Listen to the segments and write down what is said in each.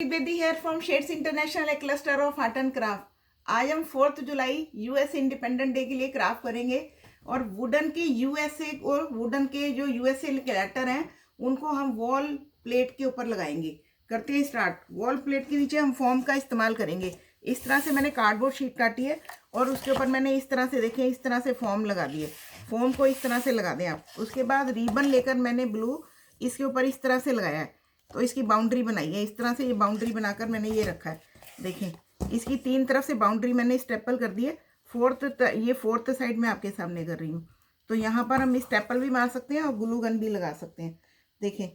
Bedi here from Shades International, a cluster of art and craft. आज हम 4 जुलाई US independent day के लिए craft करेंगे और वुडन के यूएसए और वुडन के जो यूएसए कैरेक्टर हैं उनको हम वॉल प्लेट के ऊपर लगाएंगे। करते हैं स्टार्ट। वॉल प्लेट के नीचे हम फॉर्म का इस्तेमाल करेंगे। इस तरह से मैंने कार्डबोर्ड शीट काटी है और उसके ऊपर मैंने इस तरह से देखें इस तरह से फॉर्म लगा दिए। फॉर्म को इस तरह से लगा दें आप। उसके बाद रिबन लेकर मैंने ब्लू इसके ऊपर इस तरह से लगाया है, तो इसकी बाउंड्री बनाई है। इस तरह से ये बाउंड्री बनाकर मैंने ये रखा है। देखें इसकी 3 तरफ से बाउंड्री मैंने स्टेपल कर दी है। फोर्थ साइड में आपके सामने कर रही हूँ। तो यहाँ पर हम स्टेपल भी मार सकते हैं और ग्लू गन भी लगा सकते हैं। देखें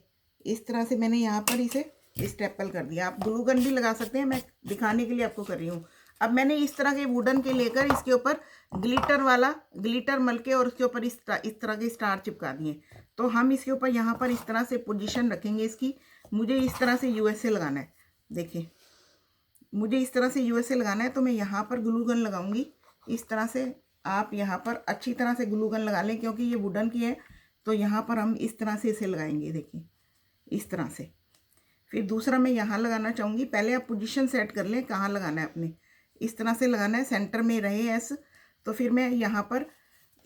इस तरह से मैंने यहाँ पर इसे स्टेपल कर दिया। आप ग्लू गन भी लगा सकते हैं, मैं दिखाने के लिए आपको कर रही हूँ। अब मैंने इस तरह के वुडन के लेकर इसके ऊपर ग्लिटर मल के और उसके ऊपर इस तरह के स्टार चिपका दिए। तो हम इसके ऊपर यहाँ पर इस तरह से पोजीशन रखेंगे इसकी। मुझे इस तरह से यूएसए लगाना है। देखिए मुझे इस तरह से यूएसए लगाना है, तो मैं यहाँ पर ग्लू गन लगाऊंगी इस तरह से। आप यहाँ पर अच्छी तरह से ग्लू गन लगा लें क्योंकि ये वुडन की है। तो यहाँ पर हम इस तरह से इसे लगाएंगे। देखिए इस तरह से। फिर दूसरा मैं यहाँ लगाना चाहूँगी। पहले आप पोजीशन सेट कर लें कहाँ लगाना है अपने। इस तरह से लगाना है, सेंटर में रहे एस। तो फिर मैं यहाँ पर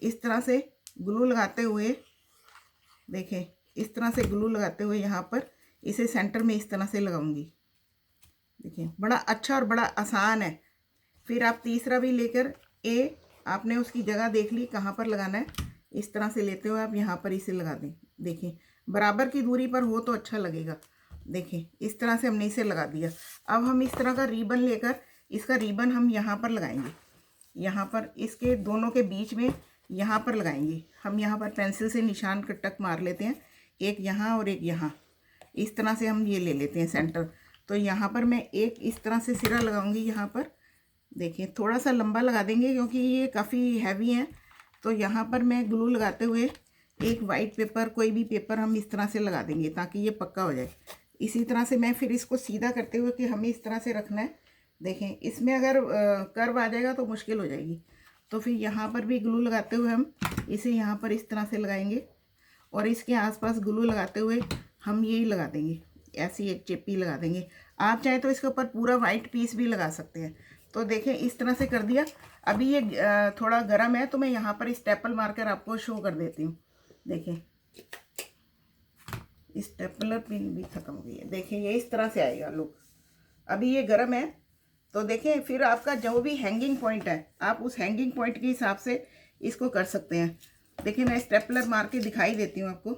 इस तरह से ग्लू लगाते हुए, देखें इस तरह से ग्लू लगाते हुए यहाँ पर इसे सेंटर में इस तरह से लगाऊंगी। देखिए बड़ा अच्छा और बड़ा आसान है। फिर आप तीसरा भी लेकर आपने उसकी जगह देख ली कहाँ पर लगाना है। इस तरह से लेते हुए आप यहाँ पर इसे लगा दें। देखिए बराबर की दूरी पर हो तो अच्छा लगेगा। देखिए इस तरह से हमने इसे लगा दिया। अब हम इस तरह का रिबन लेकर इसका रिबन हम यहाँ पर लगाएंगे। यहाँ पर इसके दोनों के बीच में यहाँ पर लगाएंगे। हम यहाँ पर पेंसिल से निशान टक मार लेते हैं, एक यहाँ और एक यहाँ। इस तरह से हम ये ले लेते हैं सेंटर। तो यहाँ पर मैं एक इस तरह से सिरा लगाऊंगी यहाँ पर। देखिए थोड़ा सा लंबा लगा देंगे क्योंकि ये काफ़ी हैवी हैं। तो यहाँ पर मैं ग्लू लगाते हुए एक वाइट पेपर, कोई भी पेपर हम इस तरह से लगा देंगे ताकि ये पक्का हो जाए। इसी तरह से मैं फिर इसको सीधा करते हुए कि हमें इस तरह से रखना है। देखें इसमें अगर कर्व आ जाएगा तो मुश्किल हो जाएगी। तो फिर यहाँ पर भी ग्लू लगाते हुए हम इसे यहाँ पर इस तरह से लगाएंगे और इसके आसपास ग्लू लगाते हुए हम यही लगा देंगे। ऐसी एक चिप्पी लगा देंगे। आप चाहे तो इसके ऊपर पूरा वाइट पीस भी लगा सकते हैं। तो देखें इस तरह से कर दिया। अभी ये थोड़ा गर्म है तो मैं यहाँ पर स्टेपल मारकर आपको शो कर देती हूँ। देखें स्टेपलर पिन भी ख़त्म हो गई है। देखिए ये इस तरह से आएगा लुक। अभी ये गर्म है तो देखें फिर आपका जो भी हैंगिंग पॉइंट है आप उस हैंगिंग पॉइंट के हिसाब से इसको कर सकते हैं। देखिए मैं स्टेपलर मार के दिखाई देती हूँ आपको।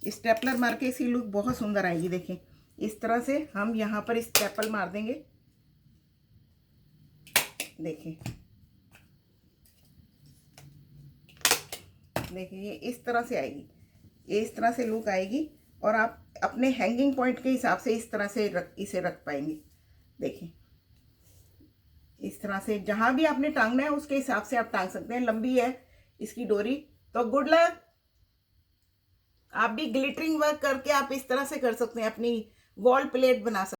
स्टेपलर मार के इसकी लुक बहुत सुंदर आएगी। देखें इस तरह से हम यहाँ पर स्टेपल मार देंगे। देखिए देखिए ये इस तरह से आएगी, ये इस तरह से लुक आएगी और आप अपने हैंगिंग पॉइंट के हिसाब से इस तरह से इसे रख पाएंगे। देखिए इस तरह से जहाँ भी आपने टांगना है उसके हिसाब से आप टांग सकते हैं। लंबी है इसकी डोरी तो गुड लक। आप भी ग्लिटरिंग वर्क करके आप इस तरह से कर सकते हैं, अपनी वॉल प्लेट बना सकते हैं।